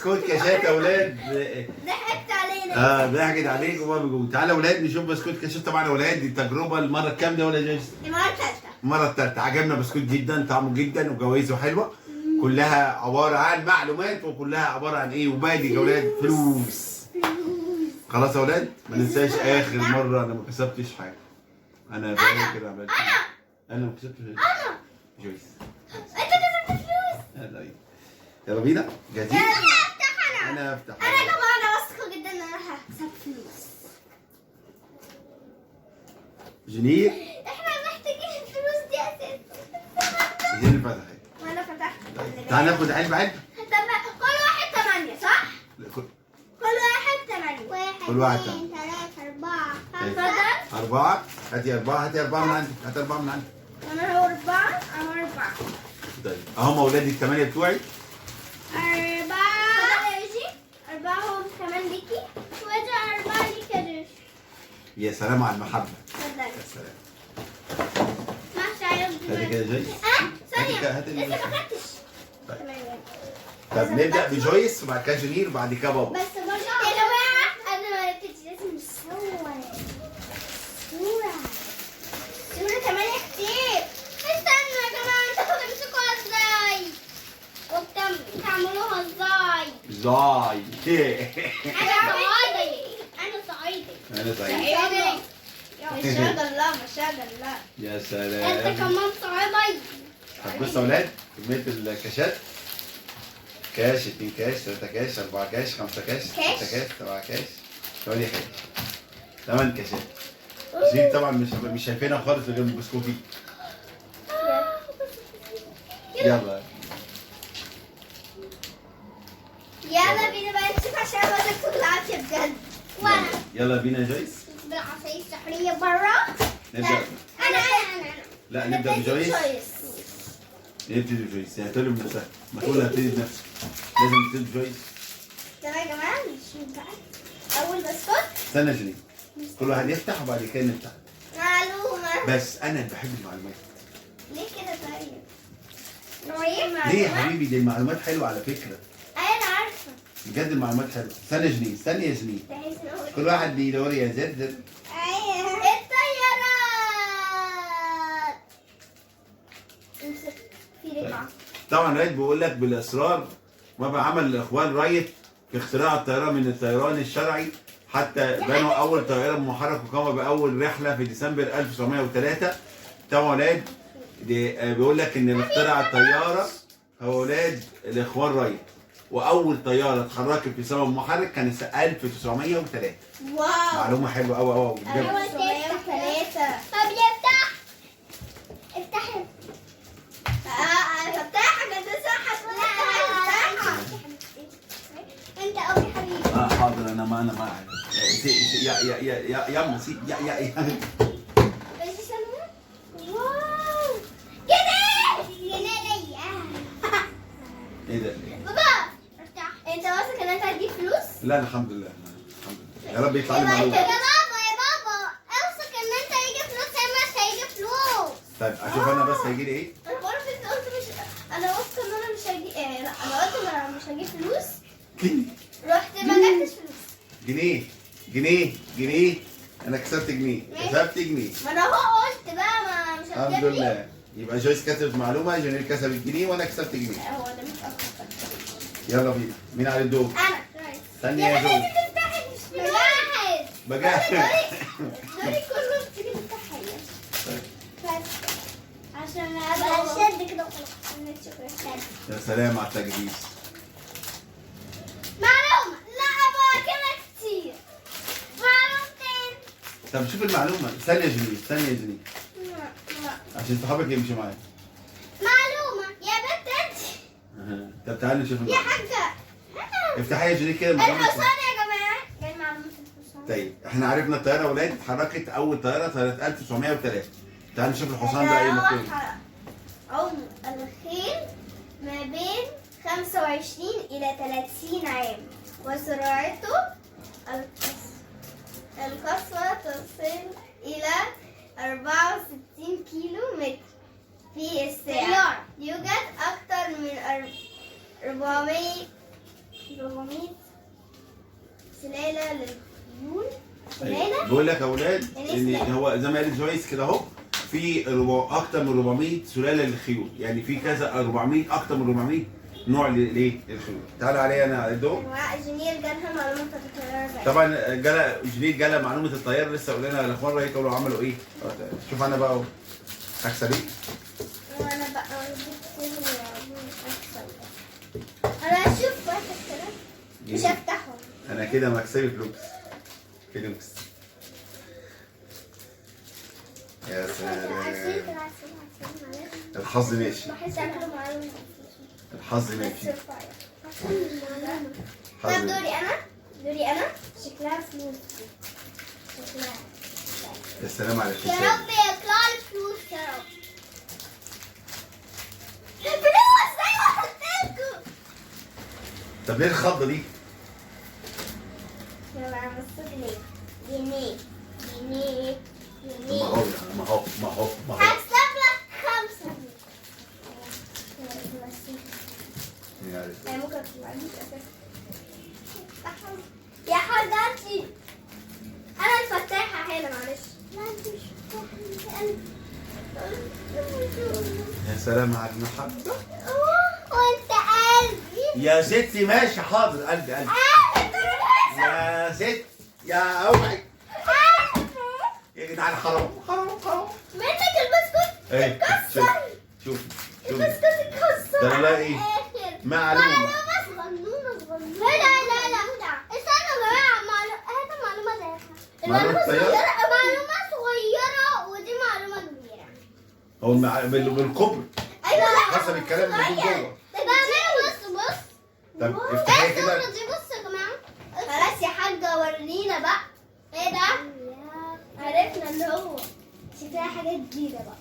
بسكوت كاشات يا اولاد. ضحكت علينا. ضحكت عليك وما بيجوا. تعالى يا اولاد نشوف بسكوت كاشات. طبعا يا اولاد دي تجربه المره الكام ده ولا جايز؟ المرة الثالثة. المره الثالثه. عجبنا بسكوت جدا، طعمه جدا وجوائزه حلوه. كلها عباره عن معلومات وكلها عباره عن ايه؟ وباقي يا اولاد فلوس. خلاص يا اولاد ما ننساش اخر مره انا ما كسبتش حاجه. انا فاكر عملت انا ما كسبتش. انا جويس انت كسبت فلوس. يلا بينا جاهزين؟ انا افتح. انا افتح. انا كمان انا واثقة جدا ان انا هكسب فلوس. جنيه. احنا محتاجين الفلوس دي اساسا. جنيه فتحت. وانا فتحت. تعال ناخد علبه علبه. طب كل واحد 8 صح؟ كل واحد 8. كل واحد 2 3 4 طيب. 5. 4. هاتي 4 هاتي 4 من عندك. هاتي 4 من عندك. انا هو 4 انا 4. طيب اهم اولادي الثمانيه بتوعي. 4 4 هم كمان ليكي. وادي 4 ليكي يا جوش. يا سلام على المحبه. اتفضلي. يا سلام. ماشي عايز. هاتي كده جويس. ثانية. هاتي لسه ما خدتش. طيب. تمام. طب نبدا بجويس وبعد كده جنير وبعد كده بابا. بس برضه يا جماعة قبل ما نبتدي لازم نصور صورة. صورة كمان كتير. استنوا يا جماعة انتوا بتمسكوها ازاي؟ وبتعملوها ازاي؟ زاي. أنا صعيدي. أنا صعيدي. انا سعيد. صعيدي. ما شاء الله ما شاء الله. يا انت سلام. كمان صعيدي. طب بصوا يا اولاد كميه الكاشات. كاش 2 كاش 3 كاش 4 كاش 5 كاش 6 كاش 7 كاش 8 كاش 8 كاشات. دي طبعا مش شايفينها خالص غير البسكوتي. يلا يلا بينا بقى نشوف عشان بدك تكون العافية بجد. وانا يلا بينا يا جويس. بالعصاية السحرية برا. نبدا. انا لا نبدا بجويس. نبتدي بجويس. يعني تقول من نفسها ما تقول هبتدي بنفسك. لازم تبتدي بجويس. تمام يا جماعة نشوف بقى أول بسكوت. استنى يا جنين. كل واحد يفتح وبعد كده نفتح. معلومة. بس انا بحب المعلومات. ليه كده طيب؟ نوعية ليه يا حبيبي؟ دي المعلومات حلوه على فكره. أنا عارفة. بجد المعلومات حلوه. استنى يا جنين. استني يا جنين. كل واحد بيدور يا زد. الطيارات. امسك في رقعة. طبعا رايت بيقول لك بالاصرار وما عمل الاخوان رايت في اختراع الطياره من الطيران الشرعي حتى بنوا اول طياره محرك وقاموا باول رحله في ديسمبر 1903. طبعا ولاد بيقول لك ان اللي اخترع الطياره هو ولاد الاخوان رايت. واول طياره اتحركت في سبب محرك كان 1903. واو. معلومه حلوه قوي قوي بجد. 1903. طب يفتح. افتحي. هفتحها كنت صح هتفتحها. انت قوي حبيبي. حاضر انا معاك. يا أم سي يا بس سلمى. واو. كده. جنيه. ايه ده؟ بابا افتح. انت واثق ان انت هتجيب فلوس؟ لا الحمد لله. الحمد لله. يا رب يطلع لي يا معلومه. بابا اوثق ان انت هيجي فلوس زي ما مش هيجي فلوس. طيب اشوف انا بس هيجي لي ايه؟ انا عارف انت قلت مش انا واثقه ان انا مش هجيب لا انا قلت انا مش هجيب فلوس. جنيه. رحت ما جبتش فلوس. جنيه. انا كسبت جنيه. كسبت جنيه. ما انا هو قلت بقى ما مش هتجيب الحمد لي. لله. يبقى جويس كسبت معلومه، جونير كسبت جنيه وانا كسبت جنيه. هو ده مش اكتر. يلا بينا. مين على الدور؟ انا. استني يا يا بنتي جويس. تفتحي مش من واحد. بجاهز. دوري كله بتيجي تفتحي. بس عشان ابقى شد كده وخلاص. يا سلام على التجهيز. معلومة. لا ابغى كده كتير. معلومتين. طب شوف المعلومه. استني يا جونير. استني يا جونير. عشان صحابك يمشوا معايا. معلومة يا بنت انت. طب تعالي نشوف يا المعلومه. حاجة. افتحي يا جونير كده. الحصان يا جماعة. جاي معلومة الحصان. طيب احنا عرفنا الطياره يا ولاد اتحركت اول طياره سنه 1903. تعالى نشوف الحصان بقى ايه مكتوب. عمر الخيل ما بين 25 إلى 30 عام وسرعته القصوى تصل إلى 64 كيلو متر في الساعة. يوجد أكثر من 400 400 سلالة للخيول. سلالة؟ بقول لك يا اولاد يعني ان سلالة. هو زي ما قالت جويس كده اهو، في اكتر من 400 سلاله للخيول، يعني في كذا 400 اكتر من 400 نوع للايه؟ للخيول. تعالى عليا انا على الدور. أنواع جنير جالها معلومة الطيارة زي طبعا جالها جديد، جالها معلومه الطيار لسه قلنا الاخبار ايه، يقولوا عملوا ايه. شوف انا بقى اهو هكسب ايه. وأنا بقى أنا أشوف واحد كده مش هفتحهم. انا كده مكسبي فلوس فلوس. يا سلام، الحظ ماشي، بحس أكله معلومة. الحظ ماشي. طب دوري أنا شكلها فلوس. شكلها يا سلام على يا الحساب. رب يطلع لي فلوس يا رب. فلوس زي ما قلت لكم. طب ليه الخضه دي؟ يلا بص جنيه. ما هو ما هو ما هو ما هو هكسب لك 5. يعني ممكن تطلعليش اساسا. يا حضرتي انا الفتاحة هنا معلش. لا انت مش يا سلام على المحبة. وانت قلبي. يا ستي ماشي حاضر، قلبي يا ست يا اوعي يا جدعان، حرام حرام. منك البسكوت ايه اتكسر. شوف البسكوت اتكسر. ده لا ايه؟ الآخر. معلومة صغنونة. لا استنوا يا جماعة. هاتوا معلومة زيها. معلومة صغيرة؟ معلومة صغيرة ودي معلومة كبيرة. هو بالكبر ايوه حسب الكلام اللي موجود جوه. طب اعملوا بص. طب افتحيها كده. دي بص يا جماعة. خلاص يا حاجة ورينا بقى. ايه ده؟ عرفنا اللي هو شكلها حاجة جديدة بقى.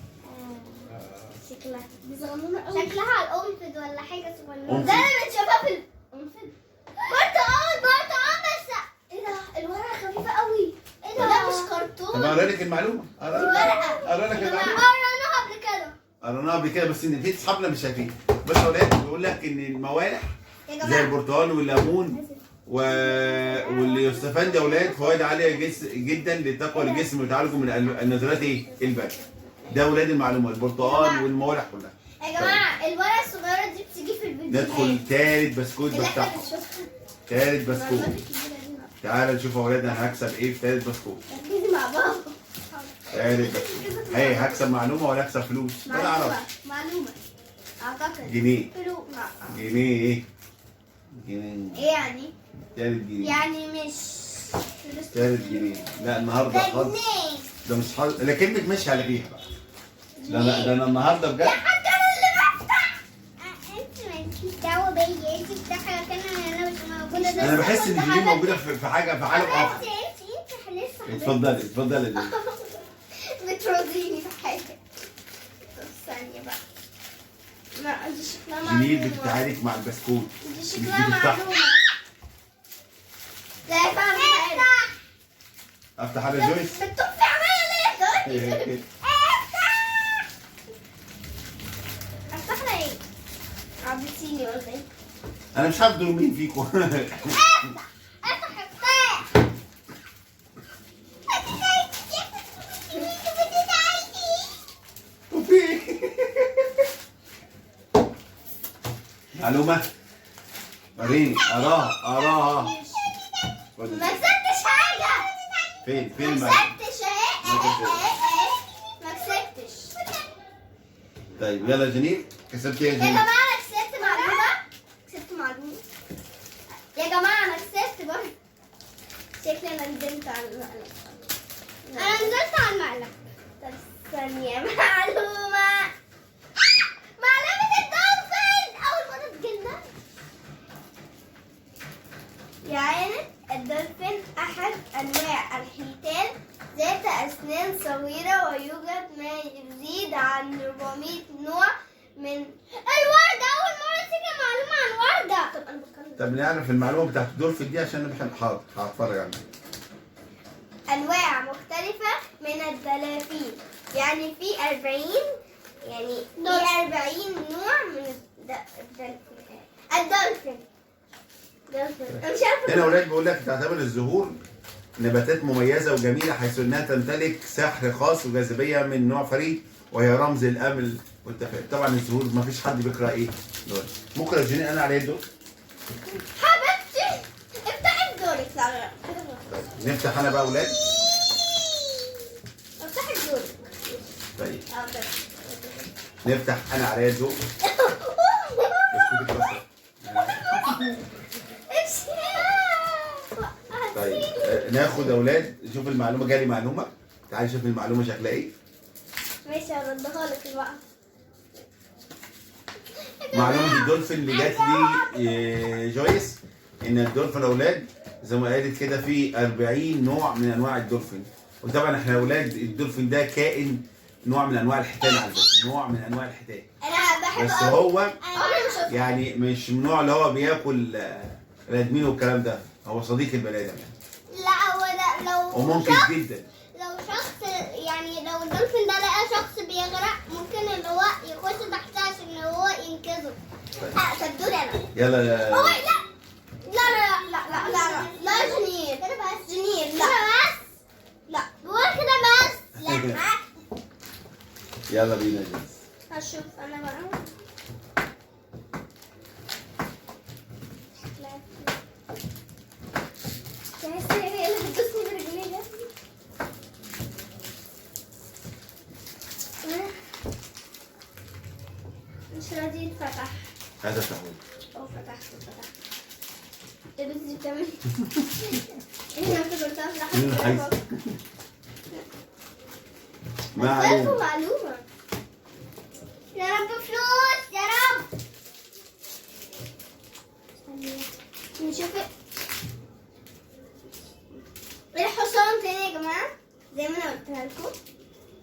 شكلها دي صغنونة قوي. شكلها على القنفذ ولا حاجة صغنونة. ده انا بتشوفها في القنفذ. برتقال بس. ايه ده؟ الورقة خفيفة قوي. ايه ده مش كرتون. طب اقرا لك المعلومة، دي ورقة. اقرا لك المعلومة. قريناها قبل كده. قريناها قبل كده بس ان في اصحابنا مش شايفين. بس يا ولاد بيقول لك ان الموالح يا زي جماعة البرتقال والليمون واللي يستفاد يا اولاد فوائد عاليه جدا لتقوى الجسم وتعالجه من النزلات ايه؟ البرد. ده اولاد المعلومه، البرتقال والموالح كلها. يا جماعة الورقة الصغيرة دي بتيجي في الفيديوهات. ندخل تالت بسكوت اللي احنا بفتحه. بنشوفها. تالت بسكوت. المعلومات الكبيرة دي بقى. تعالى نشوف يا اولاد انا هكسب ايه في تالت بسكوت. ركزي مع بابا. تالت بسكوت. هي هكسب معلومه ولا هكسب فلوس؟ ولا اعرف. معلومة اعتقد جنيه. فلوس. جنيه ايه؟ جنيه. ايه يعني؟ تالت جنيه. يعني مش فلوس. تالت جنيه. لا النهارده ده حظ. جنيه. ده مش حظ، لكنك ماشي على فيها بقى. ده انا النهارده بجد. يا حاجة انا اللي بفتح. انت مالكيش دعوة بيا. انت بتفتحي مكان انا مش موجودة. ده انا بحس ان كنت دي موجوده في حاجه في عالم اخر. انت لسه اتفضلي دي. بترضيني في حاجة. طب ثانية بقى. لا دي شكلها جنيه معلومة. بتتعارك مع البسكوت. دي شكلها بتفتح. معلومة. لا فاهم. افتح على جويس. بتطفي عمالة ليه؟ افتح لها ايه؟ عبتيني ولا ايه؟ انا مش عارف دول مين فيكم. افتح. معلومه وريني اراها. ما كسبتش حاجة. فين ما المعلومه؟ كسبتش ما كسبتش. طيب يلا جنيه، كسبت ايه يا يا جنيه؟ جماعة أنا كسبت معلومة. يا جماعة أنا كسبت برضه. شكلي أنا نزلت على المقلب. طب ثانية. معلومة الدولفين. أول مرة تجيلنا. يا عيني الدولفين أحد أنواع الحيتان ذات أسنان صغيرة، ويوجد ما يزيد عن 400 نوع من الوردة. أول مرة تيجي معلومة عن وردة. طب أنا بتكلم. طب نعرف المعلومه بتاعت الدولفين دي عشان انا بحب. حاضر هتفرج عليها. أنواع مختلفة من الدلافين. يعني في 40 نوع من الدولفين. انا مش عارفه. هنا اولاد بيقول لك تعتبر الزهور نباتات مميزه وجميله حيث انها تمتلك سحر خاص وجاذبيه من نوع فريد وهي رمز الامل والتفاؤل. طبعا الزهور ما فيش حد بيقرا ايه دول. ممكن الجنين انا على يده. حبيبتي افتحي دورك. لا نفتح انا بقى اولاد. افتحي دورك. طيب نفتح انا على يده. طيب ناخد اولاد نشوف المعلومه. جالي معلومه. تعالي شوف المعلومه شكلها ايه. ماشي هردها لك بقى. معلومه الدولفين اللي جات لي جويس ان الدولفين اولاد زي ما قالت كده في 40 نوع من انواع الدولفين. وطبعا احنا اولاد الدولفين ده كائن نوع من انواع الحيتان على فكره. نوع من انواع الحيتان. انا بحب بس هو مش يعني مش من النوع اللي هو بياكل بني ادمين والكلام ده. هو صديق البني ادم يعني. لا هو ده لو وممكن شخص جدا. لو شخص يعني لو الدولفين ده لقى شخص بيغرق ممكن ان هو يخش تحتها عشان هو ينقذه. طب دوري انا. يلا هو لا لا جنير كده بس. جنير لا بس. لا هو كده بس. لا يلا بينا جاهز. هشوف انا بقى. هي اللي بتدوسني برجلي ده. مش راضي يتفتح. هذا تحويل. اه فتحت. ايه بس دي بتعمل ايه؟ انا افتكرتها في لحظة. معلومة. يا رب فلوس يا رب. نشوف الحصان تاني يا جماعة زي ما انا قلتها لكم.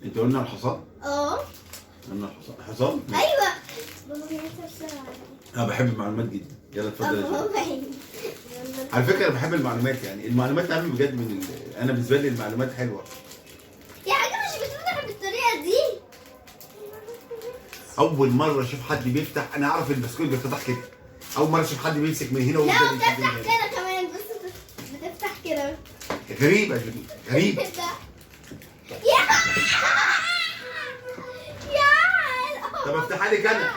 انت قلنا الحصان؟ قلنا الحصان. حصان؟ ايوه. بابا بينسى بسرعة. انا بحب المعلومات جدا. يلا اتفضل يا هو جماعة. باين. على فكره انا بحب المعلومات. يعني المعلومات اهم بجد من انا بالنسبه لي المعلومات حلوه. يا حاجة مش بتفتح بالطريقة دي. اول مره اشوف حد بيفتح. انا اعرف البسكوت بيفتح كده. اول مره اشوف حد بيمسك من هنا لا ويفضل بتفتح يشد من هنا. كده كمان. بص بتفتح كده. غريبه يا جديد. غريب. طب افتحها لك انا.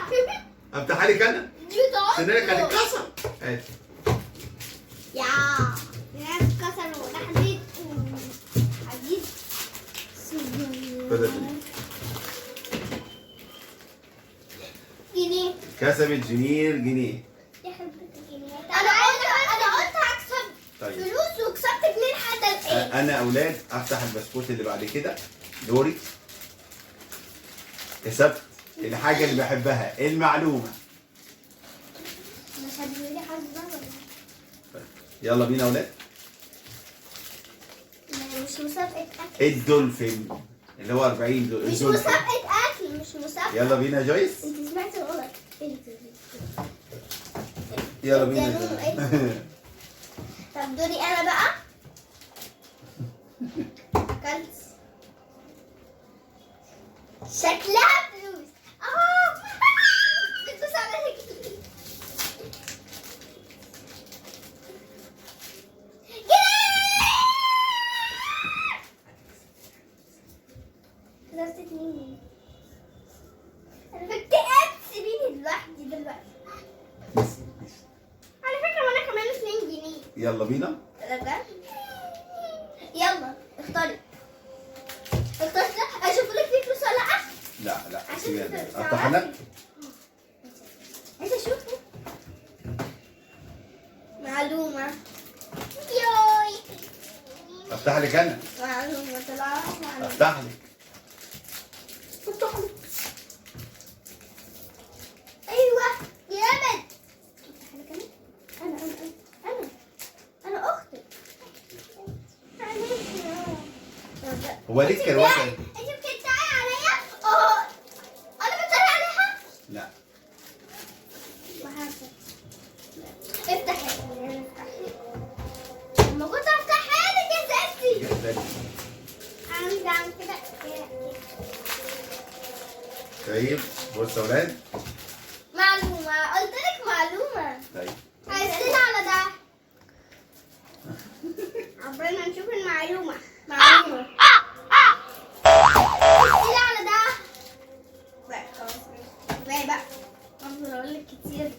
افتحها لك انا. سنانك هتتكسر. هات. يا اتكسر وده حديد. حديد. بدأت. جنيه. كسبت جنيه جنيه. يا حبيبتي جنيه. انا قلت هكسب طيب فلوس وكسبت جنيه حتى الان. انا اولاد افتح البسكوت اللي بعد كده. دوري. كسبت الحاجه اللي بحبها. المعلومه. مش هتجيبي حظ بقى ولا يلا بينا اولاد. مش مسابقة أكل. الدولفين اللي هو 40 دول. مش مسابقة أكل. مش مسابقة. يلا بينا جويس. أنت سمعتي غلط. يلا بينا جويس. طب دوري أنا بقى. أكلت. شكلها فلوس. بتدوس على رجلي. خسرت 2 جنيه. انا فكرت سيبيني لوحدي دلوقتي. على فكره وانا كمان 2 جنيه. يلا بينا. ده بجد. يلا اختاري. اختاري. اشوف لك في فلوس ولا لا. لا عشان افتح انا. عايزه اشوفه. معلومه. يوي. افتح لك انا. معلومه طلعت. افتح لك. ايوه جامد. انا اختك. هو ليك كروته؟ انت بتتريقي عليا؟ انا بتريق عليها؟ لا. افتحي. لما كنت افتحها لك يا ستي. عامل اعمل كده. طيب بص يا اولاد. معلومه. قلت لك معلومه. طيب عايزين على ده. عبرنا نشوف المعلومة. معلومة كتير على ده. لا خلاص كفاية بقى. افضل اقول لك كتير.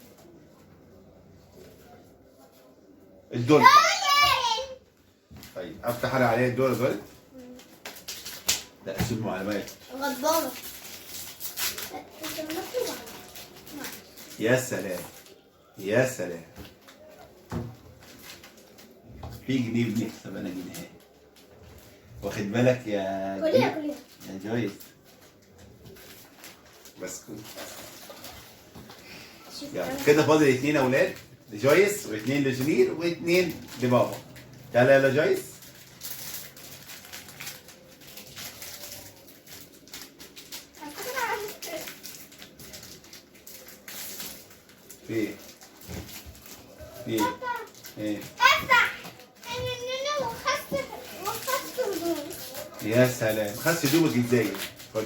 الدول. طيب افتح انا عليه الدول يا ولد. لا اسيب معلومات. غضبانة. يا سلام يا سلام. في جنيه بنكسب انا جنيه. واخد بالك يا كلية يا جويس. بس كده كده فاضل 2 اولاد لجويس و2 لجنير و2 لبابا. تعالى يلا جويس. في ايه؟ في ايه؟ ايه؟ افتح. انا وخست هدومي. يا سلام. خدت هدومك ازاي؟ خد.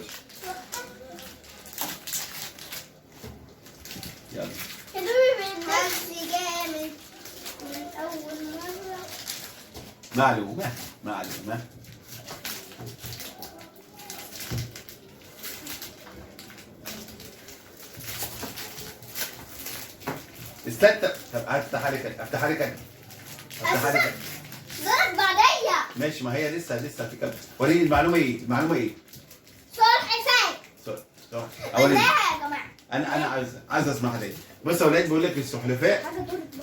يلا. هدومي بتغسل جامد من اول مرة. معلومة. استنى. طب افتح عليك ضرب بعديا. ماشي. ما هي لسه هتكمل. وريني المعلومة ايه؟ صور حساب. اولي ازاي يا جماعة؟ انا عايز اسمعها تاني. بص يا اولاد، بيقول لك السلحفاة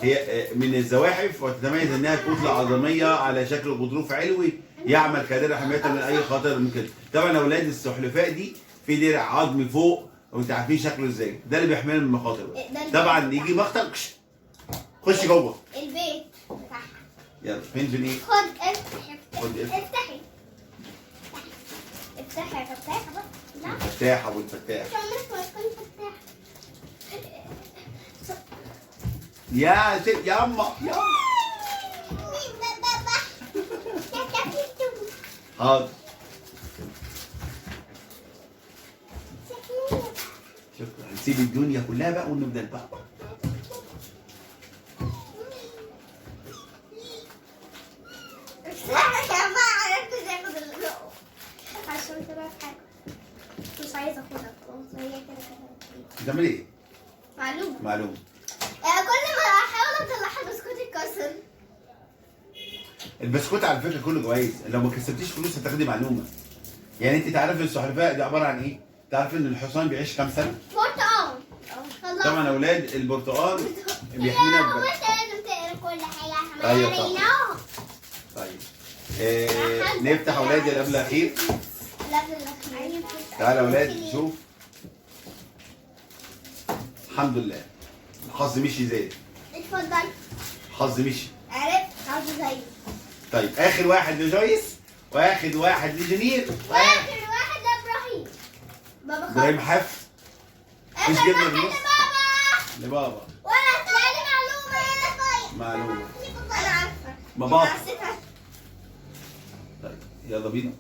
هي من الزواحف وتتميز انها كتلة عظمية على شكل غضروف علوي يعمل كدرع حماية من اي خطر ممكن. طبعا يا اولاد السلحفاة دي في درع عظمي فوق وانتوا عارفين شكله ازاي. ده اللي بيحمينا من المخاطر. طبعا يجي مخطر خش جوه البيت بتاعها. يلا. فين جنيه؟ خد افتحي. خد افتحي يا فتاحة بقى. لا الفتاحة والفتاح. عمرك ما تكون فتاحة. يا ست يا اما حاضر. شكرا. هنسيب الدنيا كلها بقى ونبدا بقى. يا ما عرفتش اخد اللقمة عشان طلعت حاجة مش عايزة اخدها خلاص. هي كده بتعمل ايه؟ معلومة. كل ما احاول اطلعها البسكوت يتكسر. البسكوت على فكره كله جوائز. لو ما كسبتيش فلوس هتاخدي معلومه. يعني انت تعرفي السلحفاة دي عباره عن ايه؟ تعرف ان الحصان بيعيش كام سنه؟ برتقال. طبعا يا اولاد البرتقال بيحمينا هو انت لازم تقرا كل حاجة عشان أيوة ما طبعا. يعرفناش. طيب نفتح يا اولاد اللي قبل الاخير. تعالى يا اولاد شوف. الحمد لله الحظ مشي زي. اتفضل. الحظ مشي. عرفت حظ زيه. طيب اخر واحد لجويس واخر واحد لجنير واخر واحد لابراهيم. بابا ابراهيم حف. اخر مش جبنا واحد بالنص لبابا. وانا طلعلي معلومة. انا عارفة. بابا. حسيتها. طيب يلا بينا.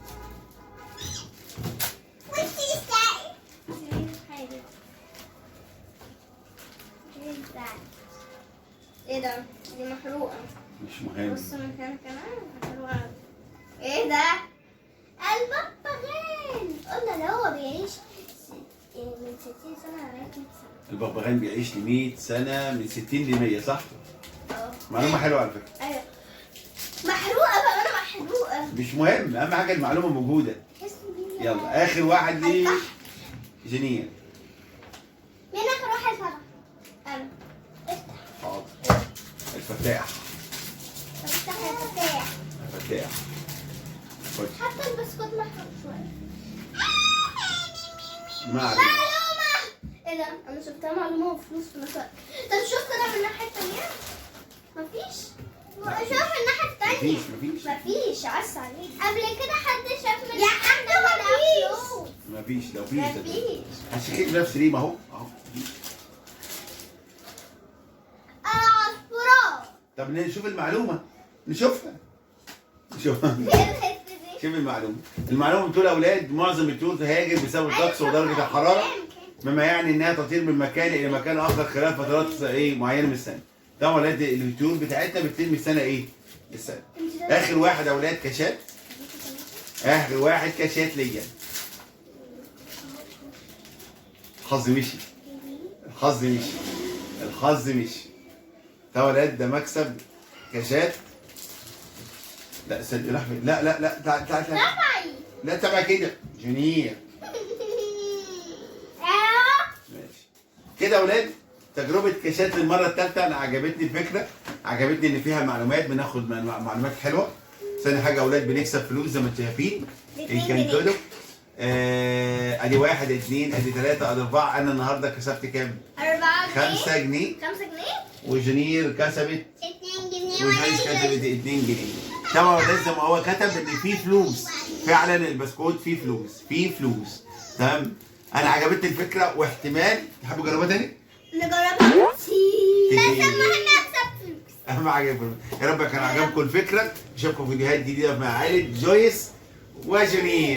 ايه ده؟ دي محروقة. مش مهم. بص مكانها كمان محروقة. ايه ده؟ الببغان. قلنا اللي هو بيعيش من 60 سنة لغاية 100 سنة. الببغان بيعيش ل 100 سنة من 60 ل 100 صح؟ معلومة حلوة على فكرة. ايوه. محروقة بقى انا محروقة. مش مهم، أهم حاجة المعلومة موجودة. يلا آخر واحد ليه جنين. مين آخر واحد فتح؟ أنا. افتح. حاضر. الفتاح. طب افتح الفتاح. الفتاح. خد. حتى البسكوت محروق شوية. معلومة. ايه ده؟ انا شفتها معلومة وفلوس في نفس الوقت. طب شوف كده من الناحية التانية. مفيش. شوف الناحية التانية. مفيش. عس عليك. قبل كده حد شاف من يا حد مفيش. لو فيش مفيش. هشكيك نفسي ليه؟ ما هو اهو. انا عصفورة. طب نشوف المعلومة. نشوفها. شوف المعلومة بتقول يا أولاد معظم الطيور تهاجر بسبب الطقس ودرجة الحرارة، مما يعني إنها تطير من مكان إلى مكان آخر خلال فترات معينة من السنة. طبعا يا أولاد الطيور بتاعتنا بتطير من السنة لسه اخر واحد يا اولاد كاشات. اخر واحد كاشات ليا. الحظ مشي. الحظ مشي. الحظ مشي. ده يا ولاد ده مكسب كاشات. لا استنى راح فين؟ لا لا لا تعال تعال تعال. تبعي. لا تبع كده جونيور. ماشي كده يا ولاد تجربة كاشات للمرة الثالثة. أنا عجبتني الفكرة، عجبتني إن فيها معلومات، بناخد معلومات حلوة. ثاني حاجة يا ولاد بنكسب فلوس زي ما أنتم شايفين. الكنتولو أدي 1 2 أدي 3 أدي 4. أنا النهاردة كسبت كام؟ 4 جنيه. 5 جنيه. 5 جنيه. وجونير كسبت 2 جنيه. وجايز كسبت 2 جنيه. طبعا لازم هو كتب إن في فلوس. فعلا البسكوت فيه فلوس، فيه فلوس. تمام؟ أنا عجبتني الفكرة واحتمال تحبوا تجربوها تاني؟ نجربها كتير. كتير. بس المهم اكسب فلوس. اهم حاجه يا رب كان عجبكم الفكره. اشوفكم فيديوهات جديده مع عائله جويس وجونير.